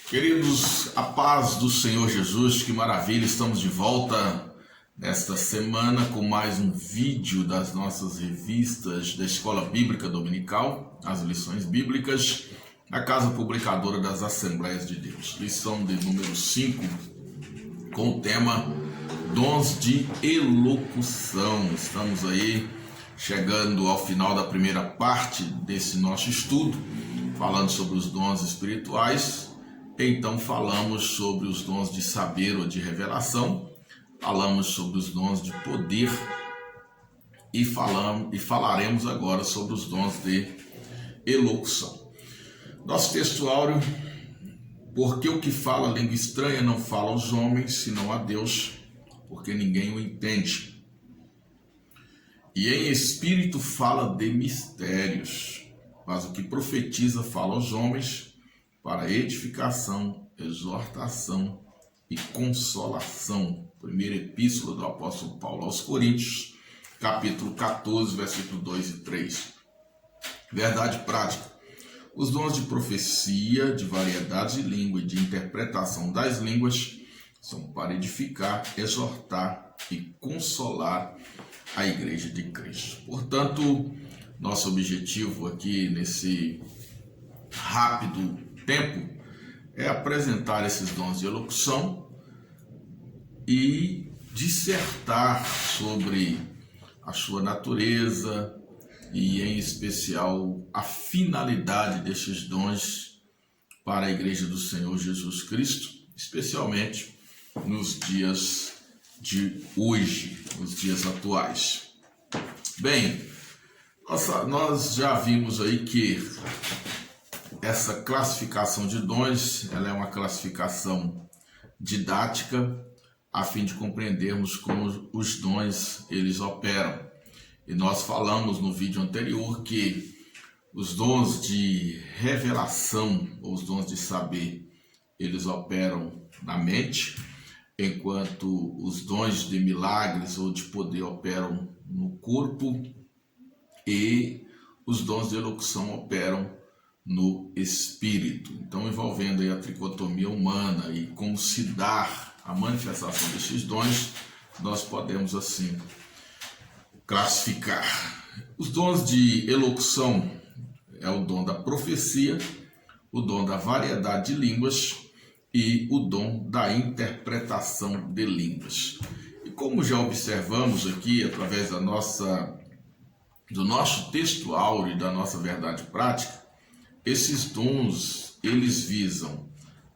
Queridos, a paz do Senhor Jesus, que maravilha, estamos de volta nesta semana com mais um vídeo das nossas revistas da Escola Bíblica Dominical, as lições bíblicas, na Casa Publicadora das Assembleias de Deus. Lição de número 5, com o tema Dons de Elocução. Estamos aí chegando ao final da primeira parte desse nosso estudo, falando sobre os dons espirituais. Então falamos sobre os dons de saber ou de revelação, falamos sobre os dons de poder e falaremos agora sobre os dons de elocução. Nosso texto áureo: porque o que fala língua estranha não fala aos homens, senão a Deus, porque ninguém o entende. E em espírito fala de mistérios, mas o que profetiza fala aos homens, para edificação, exortação e consolação. Primeira epístola do apóstolo Paulo aos Coríntios, capítulo 14, versículo 2 e 3. Verdade prática: os dons de profecia, de variedade de língua e de interpretação das línguas são para edificar, exortar e consolar a igreja de Cristo. Portanto, nosso objetivo aqui nesse rápido tempo é apresentar esses dons de elocução e dissertar sobre a sua natureza e, em especial, a finalidade destes dons para a Igreja do Senhor Jesus Cristo, especialmente nos dias de hoje, nos dias atuais. Bem, nós já vimos aí que essa classificação de dons, ela é uma classificação didática a fim de compreendermos como os dons eles operam. E nós falamos no vídeo anterior que os dons de revelação, ou os dons de saber, eles operam na mente, enquanto os dons de milagres ou de poder operam no corpo e os dons de elocução operam no espírito. Então, envolvendo aí a tricotomia humana e como se dar a manifestação desses dons, nós podemos assim classificar. Os dons de elocução é o dom da profecia, o dom da variedade de línguas e o dom da interpretação de línguas. E como já observamos aqui através do nosso texto áureo e da nossa verdade prática, esses dons, eles visam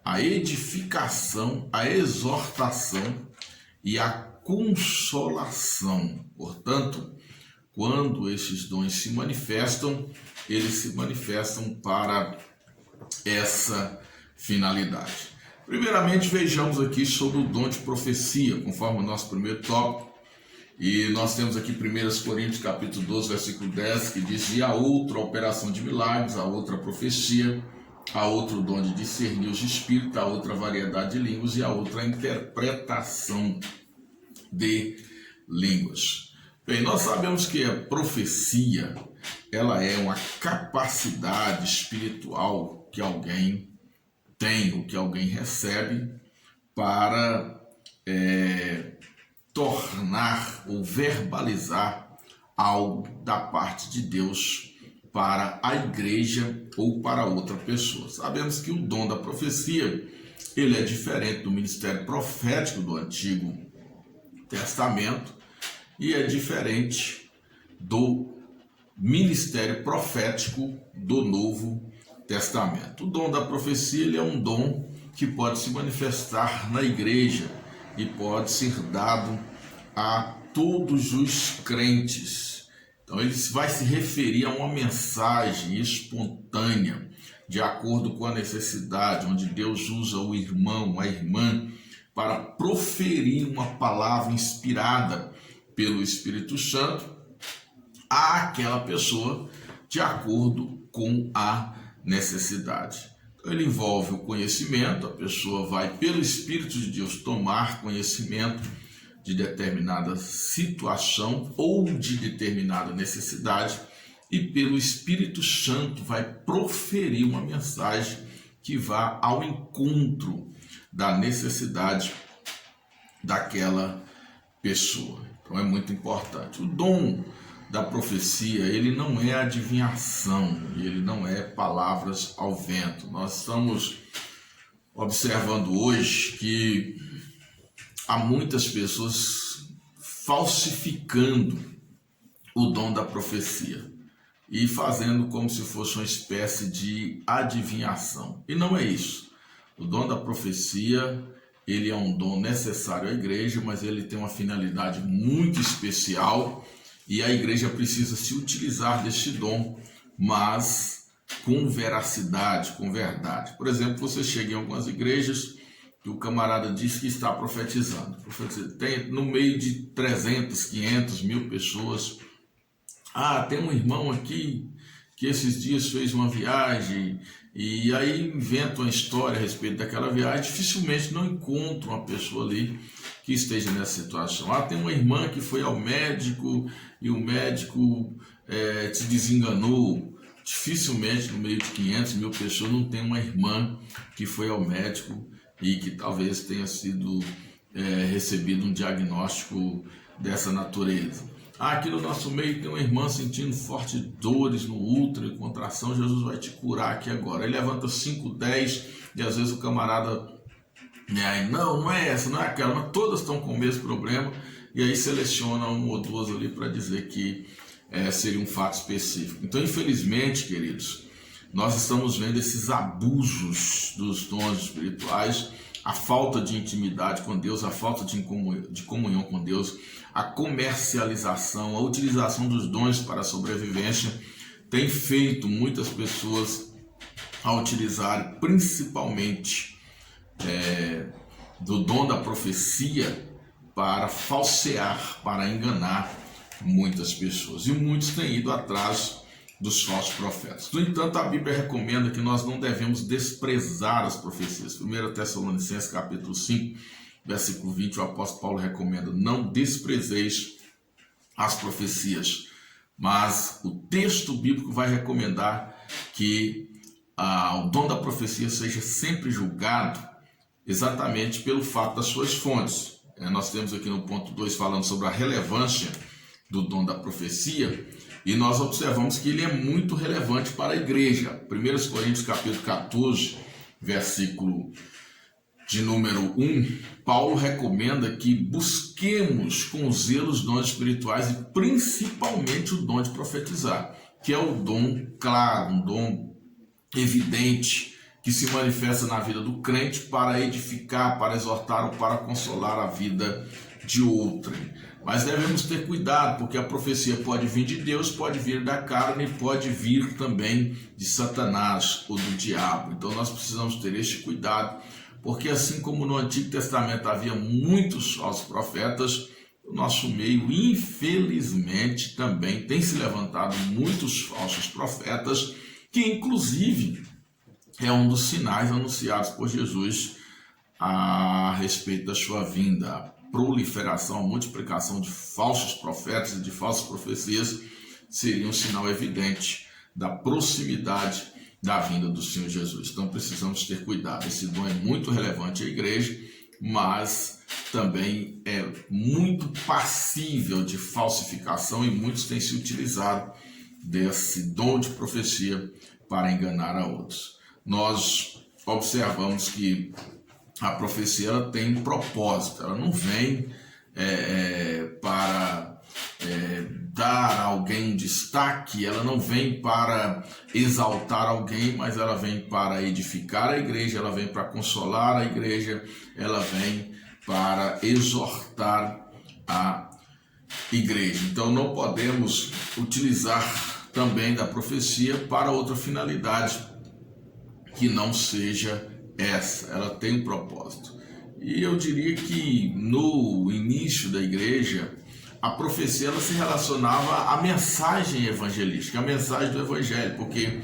a edificação, a exortação e a consolação. Portanto, quando esses dons se manifestam, eles se manifestam para essa finalidade. Primeiramente, vejamos aqui sobre o dom de profecia, conforme o nosso primeiro tópico. E nós temos aqui 1 Coríntios capítulo 12, versículo 10, que diz: e a outra operação de milagres, a outra profecia, a outro dom de discernir os espíritos, a outra variedade de línguas e a outra interpretação de línguas. Bem, nós sabemos que a profecia, ela é uma capacidade espiritual que alguém tem, ou que alguém recebe para tornar ou verbalizar algo da parte de Deus para a igreja ou para outra pessoa. Sabemos que o dom da profecia, ele é diferente do ministério profético do Antigo Testamento e é diferente do ministério profético do Novo Testamento. O dom da profecia, ele é um dom que pode se manifestar na igreja e pode ser dado a todos os crentes. Então ele vai se referir a uma mensagem espontânea, de acordo com a necessidade, onde Deus usa o irmão, a irmã, para proferir uma palavra inspirada pelo Espírito Santo àquela pessoa, de acordo com a necessidade. Ele envolve o conhecimento, a pessoa vai, pelo Espírito de Deus, tomar conhecimento de determinada situação ou de determinada necessidade e pelo Espírito Santo vai proferir uma mensagem que vá ao encontro da necessidade daquela pessoa. Então é muito importante. O dom da profecia, ele não é adivinhação, ele não é palavras ao vento. Nós estamos observando hoje que há muitas pessoas falsificando o dom da profecia e fazendo como se fosse uma espécie de adivinhação. E não é isso. O dom da profecia, ele é um dom necessário à igreja, mas ele tem uma finalidade muito especial e a igreja precisa se utilizar deste dom, mas com veracidade, com verdade. Por exemplo, você chega em algumas igrejas que o camarada diz que está profetizando. Tem no meio de 300, 500, 1000 pessoas. Tem um irmão aqui que esses dias fez uma viagem e aí inventa uma história a respeito daquela viagem. Dificilmente não encontra uma pessoa ali que esteja nessa situação. Tem uma irmã que foi ao médico e o médico se desenganou. Dificilmente no meio de 500, 1000 pessoas não tem uma irmã que foi ao médico e que talvez tenha sido recebido um diagnóstico dessa natureza. Aqui no nosso meio tem uma irmã sentindo fortes dores no útero e contração. Jesus vai te curar aqui agora. Ele levanta 5, 10 e às vezes o camarada não é essa, não é aquela, mas todas estão com o mesmo problema e aí seleciona uma ou duas ali para dizer que seria um fato específico. Então, infelizmente, queridos, nós estamos vendo esses abusos dos dons espirituais, a falta de intimidade com Deus, a falta de comunhão com Deus, a comercialização, a utilização dos dons para a sobrevivência tem feito muitas pessoas a utilizar principalmente do dom da profecia para falsear, para enganar muitas pessoas. E muitos têm ido atrás dos falsos profetas. No entanto, a Bíblia recomenda que nós não devemos desprezar as profecias. 1 Tessalonicenses capítulo 5, versículo 20, o apóstolo Paulo recomenda: não desprezeis as profecias. Mas o texto bíblico vai recomendar que o dom da profecia seja sempre julgado exatamente pelo fato das suas fontes. Nós temos aqui no ponto 2 falando sobre a relevância do dom da profecia, e nós observamos que ele é muito relevante para a igreja. 1 Coríntios capítulo 14, versículo de número 1, Paulo recomenda que busquemos com zelo os dons espirituais e principalmente o dom de profetizar, que é o dom claro, um dom evidente, que se manifesta na vida do crente para edificar, para exortar ou para consolar a vida de outrem. Mas devemos ter cuidado, porque a profecia pode vir de Deus, pode vir da carne, pode vir também de Satanás ou do diabo. Então nós precisamos ter este cuidado, porque assim como no Antigo Testamento havia muitos falsos profetas, o nosso meio, infelizmente, também tem se levantado muitos falsos profetas, que inclusive é um dos sinais anunciados por Jesus a respeito da sua vinda. A proliferação, a multiplicação de falsos profetas e de falsas profecias seria um sinal evidente da proximidade da vinda do Senhor Jesus. Então precisamos ter cuidado. Esse dom é muito relevante à igreja, mas também é muito passível de falsificação e muitos têm se utilizado desse dom de profecia para enganar a outros. Nós observamos que a profecia ela tem propósito, ela não vem para dar a alguém um destaque, ela não vem para exaltar alguém, mas ela vem para edificar a igreja, ela vem para consolar a igreja, ela vem para exortar a igreja. Então não podemos utilizar também da profecia para outra finalidade que não seja essa. Ela tem um propósito. E eu diria que no início da igreja, a profecia ela se relacionava à mensagem evangelística, à mensagem do evangelho, porque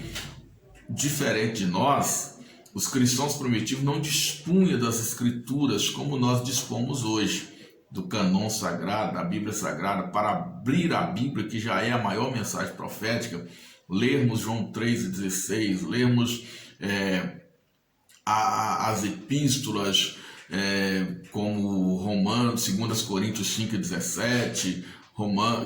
diferente de nós, os cristãos primitivos não dispunham das escrituras como nós dispomos hoje, do cânon sagrado, da Bíblia Sagrada. Para abrir a Bíblia, que já é a maior mensagem profética, lermos João 3,16, lermos as epístolas, como Romanos, 2 Coríntios 5,17,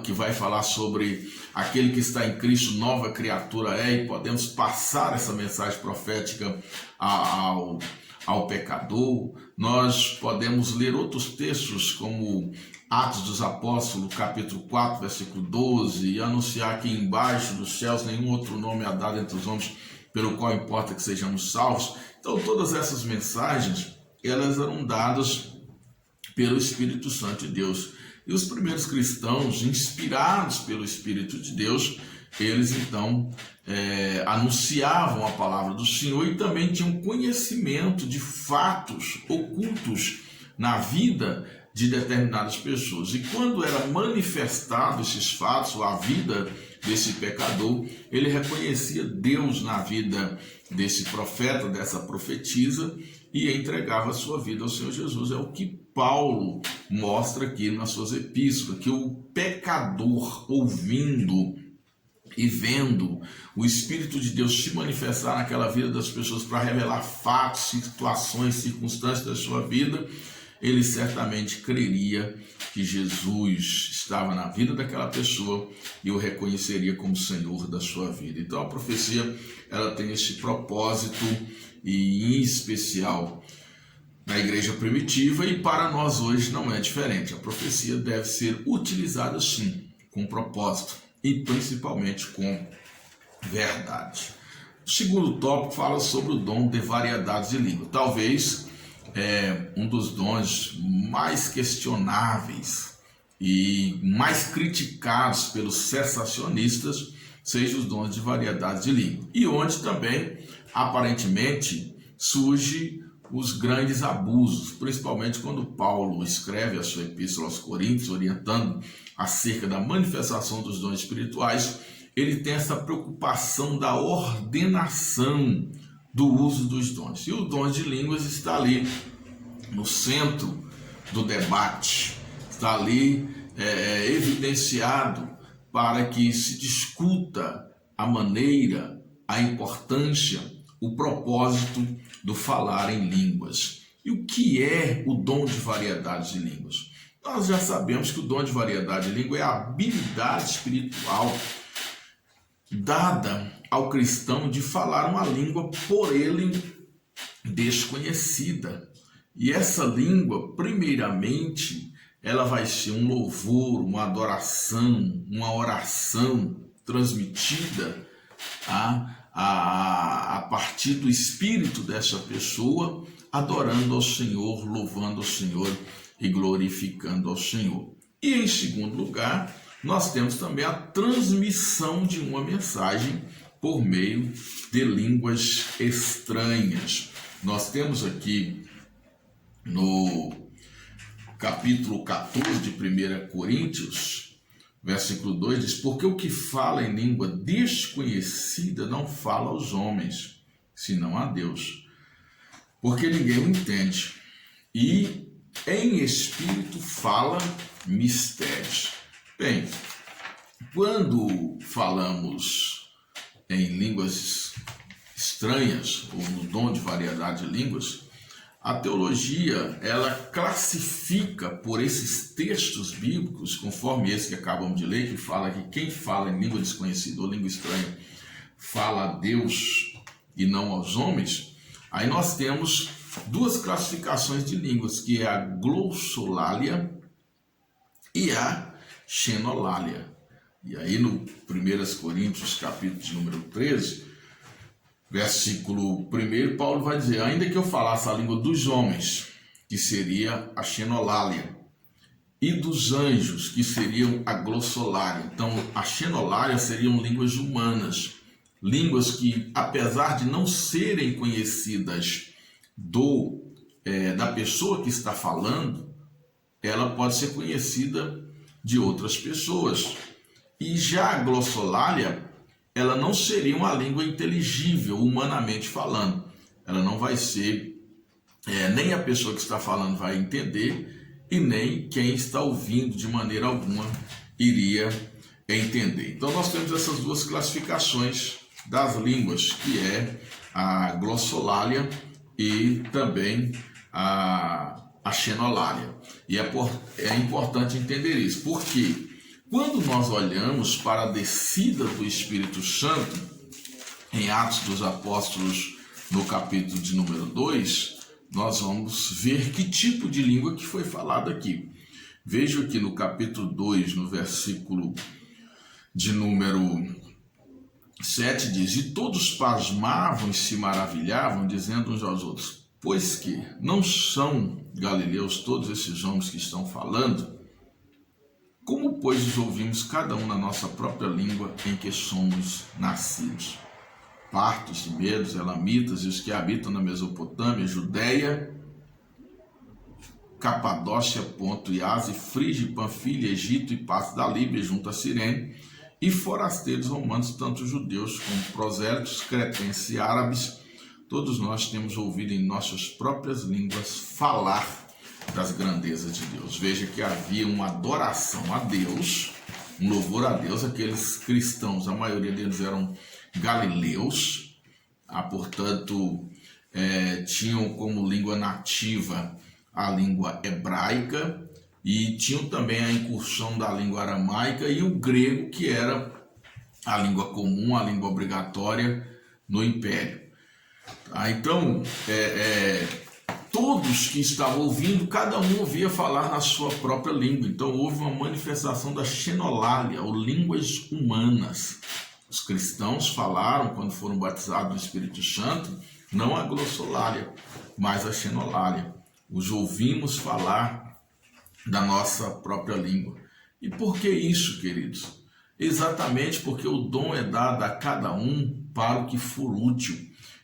que vai falar sobre aquele que está em Cristo, nova criatura e podemos passar essa mensagem profética ao pecador. Nós podemos ler outros textos como Atos dos Apóstolos, capítulo 4, versículo 12, e anunciar que embaixo dos céus nenhum outro nome é dado entre os homens pelo qual importa que sejamos salvos. Então todas essas mensagens, elas eram dadas pelo Espírito Santo de Deus. E os primeiros cristãos, inspirados pelo Espírito de Deus, eles então anunciavam a palavra do Senhor e também tinham conhecimento de fatos ocultos na vida de determinadas pessoas. E quando era manifestado esses fatos, ou a vida desse pecador, ele reconhecia Deus na vida desse profeta, dessa profetisa, e entregava a sua vida ao Senhor Jesus. É o que Paulo mostra aqui nas suas epístolas, que o pecador, ouvindo e vendo o Espírito de Deus se manifestar naquela vida das pessoas para revelar fatos, situações, circunstâncias da sua vida, ele certamente creria que Jesus estava na vida daquela pessoa e o reconheceria como Senhor da sua vida. Então a profecia, ela tem esse propósito, e em especial na igreja primitiva, e para nós hoje não é diferente. A profecia deve ser utilizada sim, com propósito e principalmente com verdade. O segundo tópico fala sobre o dom de variedades de língua. Talvez um dos dons mais questionáveis e mais criticados pelos cessacionistas seja os dons de variedades de língua, e onde também aparentemente surge os grandes abusos, principalmente quando Paulo escreve a sua epístola aos Coríntios, orientando acerca da manifestação dos dons espirituais. Ele tem essa preocupação da ordenação do uso dos dons. E o dom de línguas está ali no centro do debate, está ali evidenciado para que se discuta a maneira, a importância, o propósito do falar em línguas. E o que é o dom de variedade de línguas? Nós já sabemos que o dom de variedade de língua é a habilidade espiritual dada ao cristão de falar uma língua por ele desconhecida. E essa língua, primeiramente, ela vai ser um louvor, uma adoração, uma oração transmitida a partir do espírito dessa pessoa, adorando ao Senhor, louvando ao Senhor e glorificando ao Senhor. E em segundo lugar, nós temos também a transmissão de uma mensagem por meio de línguas estranhas. Nós temos aqui no capítulo 14 de 1 Coríntios, versículo 2, diz: porque o que fala em língua desconhecida não fala aos homens, senão a Deus, porque ninguém o entende, e em espírito fala mistérios. Bem, quando falamos em línguas estranhas, ou no dom de variedade de línguas, a teologia, ela classifica por esses textos bíblicos, conforme esse que acabamos de ler, que fala que quem fala em língua desconhecida ou língua estranha fala a Deus e não aos homens. Aí nós temos duas classificações de línguas, que é a glossolalia e a xenolalia. E aí no 1 Coríntios, capítulo de número 13, versículo 1, Paulo vai dizer: ainda que eu falasse a língua dos homens, que seria a xenolalia, e dos anjos, que seriam a glossolalia. Então, a xenolalia seriam línguas humanas, línguas que, apesar de não serem conhecidas da pessoa que está falando, ela pode ser conhecida de outras pessoas. E já a glossolalia, ela não seria uma língua inteligível, humanamente falando. Ela não vai ser, nem a pessoa que está falando vai entender, e nem quem está ouvindo de maneira alguma iria entender. Então nós temos essas duas classificações das línguas, que é a glossolalia e também a xenolália. E é importante entender isso, porque quando nós olhamos para a descida do Espírito Santo, em Atos dos Apóstolos, no capítulo de número 2, nós vamos ver que tipo de língua que foi falado aqui. Veja aqui no capítulo 2, no versículo de número 7, diz: E todos pasmavam e se maravilhavam, dizendo uns aos outros: Pois que não são galileus todos esses homens que estão falando? Como, pois, os ouvimos cada um na nossa própria língua em que somos nascidos? Partos, medos, elamitas e os que habitam na Mesopotâmia, Judéia, Capadócia, Ponto e Ásia, Frígia, Panfilha, Egito e parte da Líbia junto a Cirene, e forasteiros romanos, tanto judeus como prosélitos, cretenses e árabes, todos nós temos ouvido em nossas próprias línguas falar das grandezas de Deus. Veja que havia uma adoração a Deus, um louvor a Deus. Aqueles cristãos, a maioria deles eram galileus, portanto, tinham como língua nativa a língua hebraica, e tinham também a incursão da língua aramaica e o grego, que era a língua comum, a língua obrigatória no Império. Então, todos que estavam ouvindo, cada um ouvia falar na sua própria língua. Então, houve uma manifestação da xenolália, ou línguas humanas. Os cristãos falaram, quando foram batizados no Espírito Santo, não a glossolalia, mas a xenolália. Os ouvimos falar da nossa própria língua. E por que isso, queridos? Exatamente porque o dom é dado a cada um para o que for útil.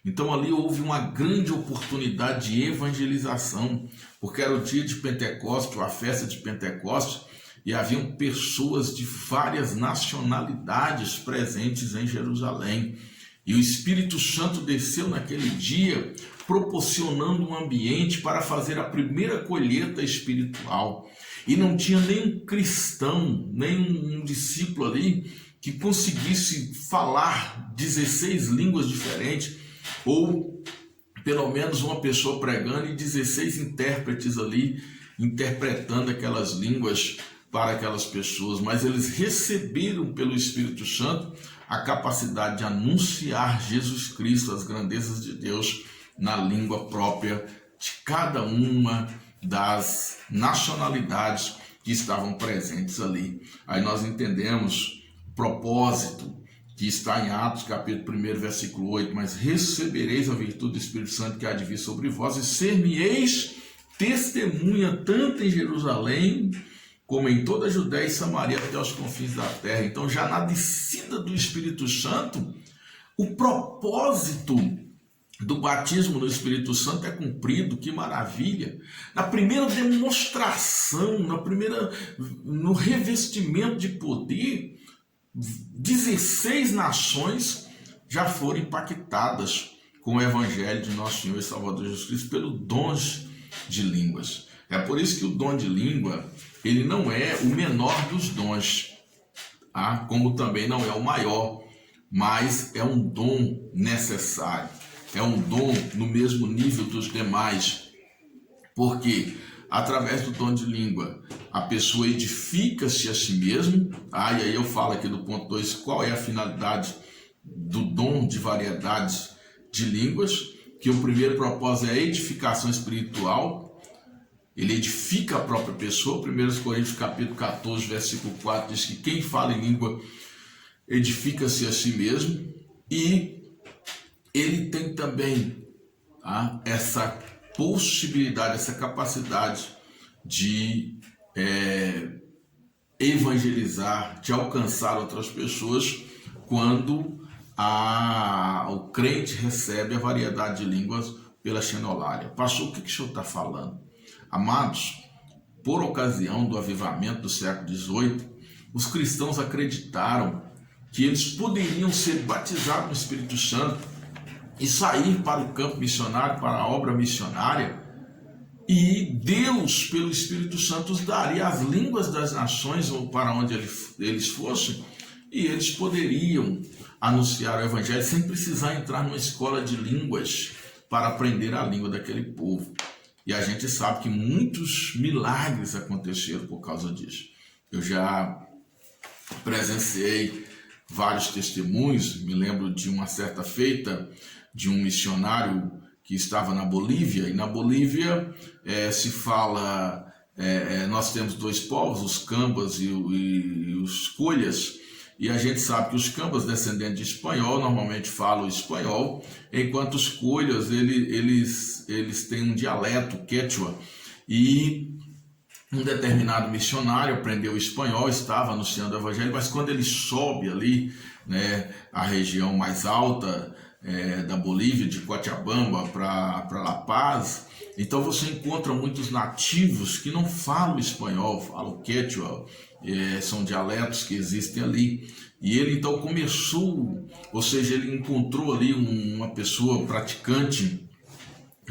Então ali houve uma grande oportunidade de evangelização, porque era o dia de Pentecostes, a festa de Pentecostes, e haviam pessoas de várias nacionalidades presentes em Jerusalém. E o Espírito Santo desceu naquele dia, proporcionando um ambiente para fazer a primeira colheita espiritual. E não tinha nenhum cristão, nem um discípulo ali que conseguisse falar 16 línguas diferentes, ou pelo menos uma pessoa pregando e 16 intérpretes ali interpretando aquelas línguas para aquelas pessoas. Mas eles receberam pelo Espírito Santo a capacidade de anunciar Jesus Cristo, as grandezas de Deus, na língua própria de cada uma das nacionalidades que estavam presentes ali. Aí nós entendemos o propósito que está em Atos, capítulo 1, versículo 8, mas recebereis a virtude do Espírito Santo que há de vir sobre vós, e ser-me-eis testemunha tanto em Jerusalém, como em toda a Judéia e Samaria, até aos confins da terra. Então, já na descida do Espírito Santo, o propósito do batismo no Espírito Santo é cumprido. Que maravilha! Na primeira demonstração, no revestimento de poder, 16 nações já foram impactadas com o Evangelho de nosso Senhor e Salvador Jesus Cristo pelo dom de línguas. É por isso que o dom de língua, ele não é o menor dos dons, como também não é o maior, mas é um dom necessário, é um dom no mesmo nível dos demais, porque através do dom de língua a pessoa edifica-se a si mesmo. E aí eu falo aqui do ponto 2, qual é a finalidade do dom de variedades de línguas, que o primeiro propósito é a edificação espiritual. Ele edifica a própria pessoa. 1 Coríntios capítulo 14, versículo 4 diz que quem fala em língua edifica-se a si mesmo. E ele tem também essa possibilidade, essa capacidade de evangelizar, de alcançar outras pessoas, quando o crente recebe a variedade de línguas pela xenolália. Pastor, o que o senhor está falando? Amados, por ocasião do avivamento do século XVIII, os cristãos acreditaram que eles poderiam ser batizados no Espírito Santo e sair para o campo missionário, para a obra missionária, e Deus, pelo Espírito Santo, os daria as línguas das nações ou para onde eles fossem, e eles poderiam anunciar o Evangelho sem precisar entrar numa escola de línguas, para aprender a língua daquele povo. E a gente sabe que muitos milagres aconteceram por causa disso. Eu já presenciei vários testemunhos, me lembro de uma certa feita de um missionário que estava na Bolívia, e na Bolívia se fala, nós temos dois povos, os Cambas e os Colhas, e a gente sabe que os Cambas, descendentes de espanhol, normalmente falam espanhol, enquanto os Colhas, eles têm um dialeto quechua, e um determinado missionário aprendeu espanhol, estava anunciando o evangelho, mas quando ele sobe ali, né, a região mais alta da Bolívia, de Cochabamba para La Paz, então você encontra muitos nativos que não falam espanhol, falam quechua, são dialetos que existem ali. E ele então começou, ou seja, ele encontrou ali uma pessoa praticante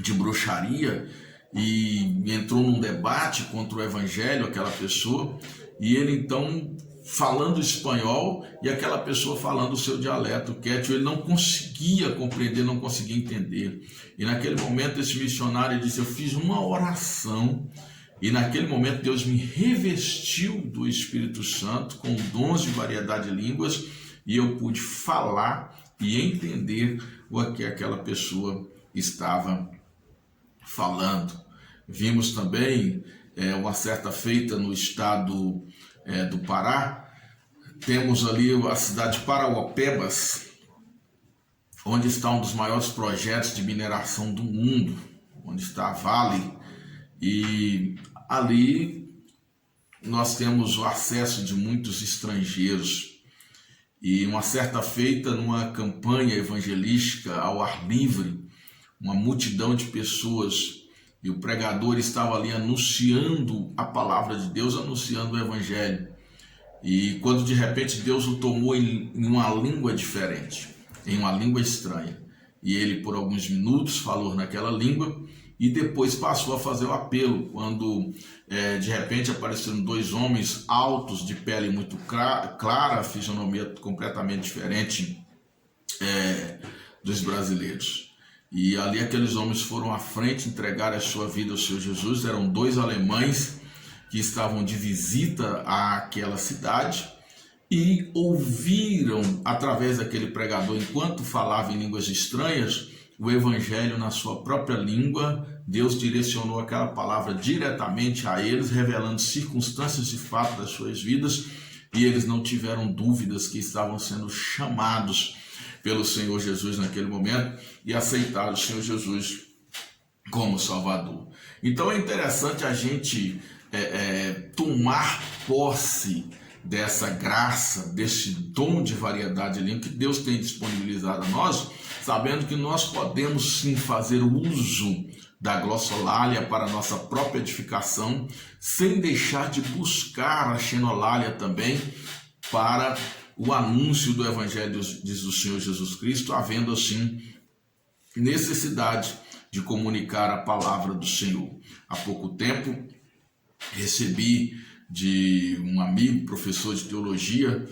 de bruxaria, e entrou num debate contra o evangelho, aquela pessoa, e ele então falando espanhol e aquela pessoa falando o seu dialeto quechua, ele não conseguia compreender, não conseguia entender. E naquele momento esse missionário disse: eu fiz uma oração e naquele momento Deus me revestiu do Espírito Santo com dons de variedade de línguas, e eu pude falar e entender o que aquela pessoa estava falando. Vimos também uma certa feita no estado do Pará. Temos ali a cidade de Parauapebas, onde está um dos maiores projetos de mineração do mundo, onde está a Vale, e ali nós temos o acesso de muitos estrangeiros. E uma certa feita, numa campanha evangelística ao ar livre, uma multidão de pessoas, e o pregador estava ali anunciando a palavra de Deus, anunciando o evangelho. E quando de repente Deus o tomou em uma língua diferente, em uma língua estranha, e ele por alguns minutos falou naquela língua, e depois passou a fazer o apelo, quando de repente apareceram dois homens altos, de pele muito clara, fisionomia completamente diferente dos brasileiros. E ali aqueles homens foram à frente, entregaram a sua vida ao Senhor Jesus. Eram dois alemães que estavam de visita àquela cidade e ouviram através daquele pregador, enquanto falava em línguas estranhas, o evangelho na sua própria língua. Deus direcionou aquela palavra diretamente a eles, revelando circunstâncias e fatos das suas vidas, e eles não tiveram dúvidas que estavam sendo chamados pelo Senhor Jesus naquele momento e aceitaram o Senhor Jesus como Salvador. Então é interessante a gente tomar posse dessa graça, desse dom de variedade de língua que Deus tem disponibilizado a nós, sabendo que nós podemos sim fazer uso da glossolalia para a nossa própria edificação, sem deixar de buscar a xenolalia também para o anúncio do Evangelho, diz o Senhor Jesus Cristo, havendo assim necessidade de comunicar a palavra do Senhor. Há pouco tempo recebi de um amigo, professor de teologia,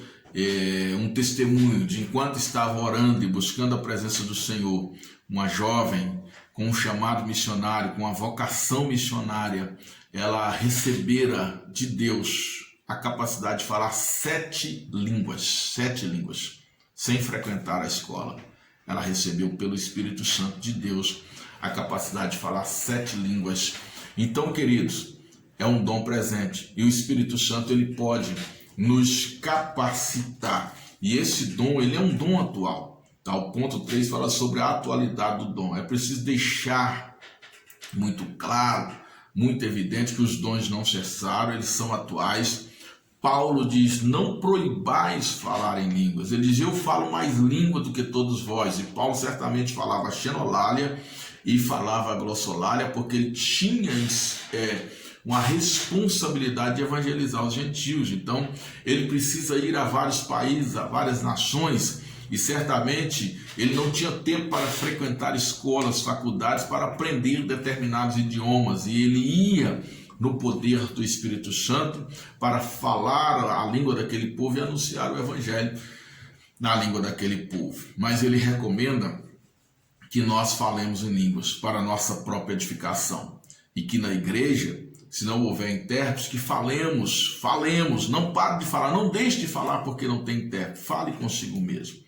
um testemunho de enquanto estava orando e buscando a presença do Senhor, uma jovem com um chamado missionário, com uma vocação missionária, ela recebera de Deus a capacidade de falar 7 línguas, sem frequentar a escola. Ela recebeu pelo Espírito Santo de Deus a capacidade de falar 7 línguas. Então, queridos, é um dom presente, e o Espírito Santo ele pode nos capacitar, e esse dom ele é um dom atual. Tá? O ponto 3 fala sobre a atualidade do dom. É preciso deixar muito claro, muito evidente que os dons não cessaram, eles são atuais. Paulo diz: não proibais falar em línguas. Ele diz: eu falo mais língua do que todos vós. E Paulo certamente falava xenolalia e falava glossolalia, porque ele tinha uma responsabilidade de evangelizar os gentios. Então ele precisa ir a vários países, a várias nações, e certamente ele não tinha tempo para frequentar escolas, faculdades, para aprender determinados idiomas, e ele ia no poder do Espírito Santo para falar a língua daquele povo e anunciar o evangelho na língua daquele povo. Mas ele recomenda que nós falemos em línguas para nossa própria edificação. E que na igreja, se não houver intérpretes, que falemos, não pare de falar, não deixe de falar porque não tem intérprete, fale consigo mesmo.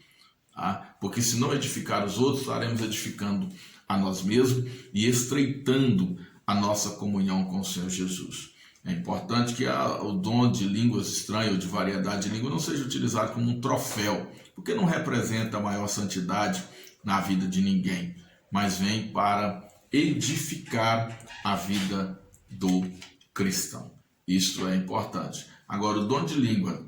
Tá? Porque se não edificar os outros, estaremos edificando a nós mesmos e estreitando a nossa comunhão com o Senhor Jesus. É importante que o dom de línguas estranhas ou de variedade de língua não seja utilizado como um troféu, porque não representa a maior santidade na vida de ninguém, mas vem para edificar a vida do cristão. Isto é importante. Agora, o dom de língua,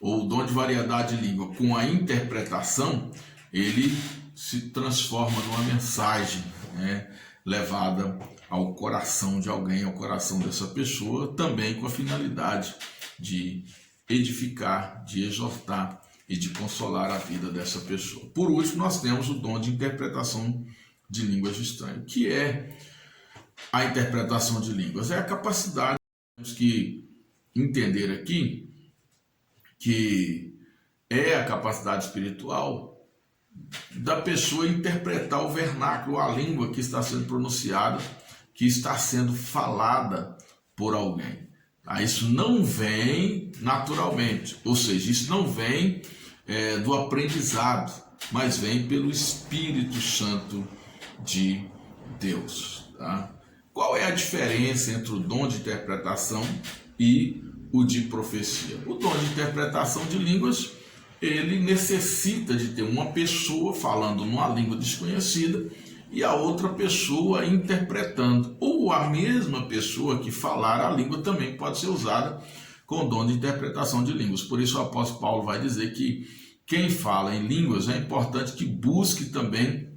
ou o dom de variedade de língua, com a interpretação, ele se transforma numa mensagem, levada ao coração de alguém, ao coração dessa pessoa, também com a finalidade de edificar, de exortar e de consolar a vida dessa pessoa. Por último, nós temos o dom de interpretação de línguas estranhas. O que é a interpretação de línguas? É a capacidade, temos que entender aqui, que é a capacidade espiritual da pessoa interpretar o vernáculo, a língua que está sendo pronunciada, que está sendo falada por alguém. Isso não vem naturalmente, ou seja, isso não vem do aprendizado, mas vem pelo Espírito Santo de Deus. Tá? Qual é a diferença entre o dom de interpretação e o de profecia? O dom de interpretação de línguas, ele necessita de ter uma pessoa falando numa língua desconhecida e a outra pessoa interpretando, ou a mesma pessoa que falar a língua também pode ser usada com o dom de interpretação de línguas. Por isso o apóstolo Paulo vai dizer que quem fala em línguas é importante que busque também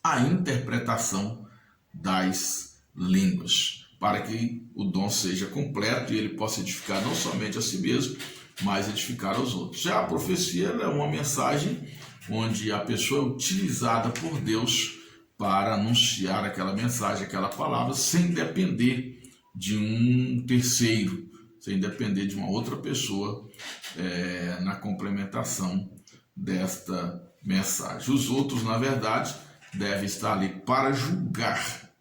a interpretação das línguas, para que o dom seja completo e ele possa edificar não somente a si mesmo, mas edificar aos outros. Já a profecia é uma mensagem onde a pessoa é utilizada por Deus para anunciar aquela mensagem, aquela palavra, sem depender de um terceiro, sem depender de uma outra pessoa na complementação desta mensagem. Os outros, na verdade, devem estar ali para julgar,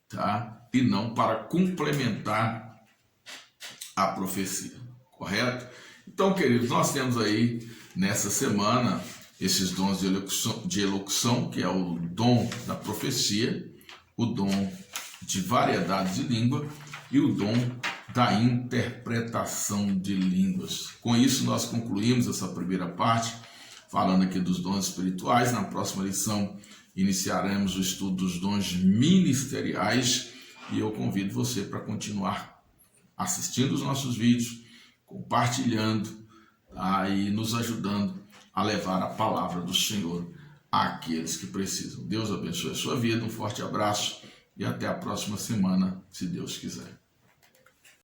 tá? E não para complementar a profecia, correto? Então, queridos, nós temos aí nessa semana esses dons de elocução, que é o dom da profecia, o dom de variedade de língua e o dom da interpretação de línguas. Com isso, nós concluímos essa primeira parte, falando aqui dos dons espirituais. Na próxima lição, iniciaremos o estudo dos dons ministeriais e eu convido você para continuar assistindo os nossos vídeos, compartilhando, tá? E nos ajudando a levar a palavra do Senhor àqueles que precisam. Deus abençoe a sua vida, um forte abraço e até a próxima semana, se Deus quiser.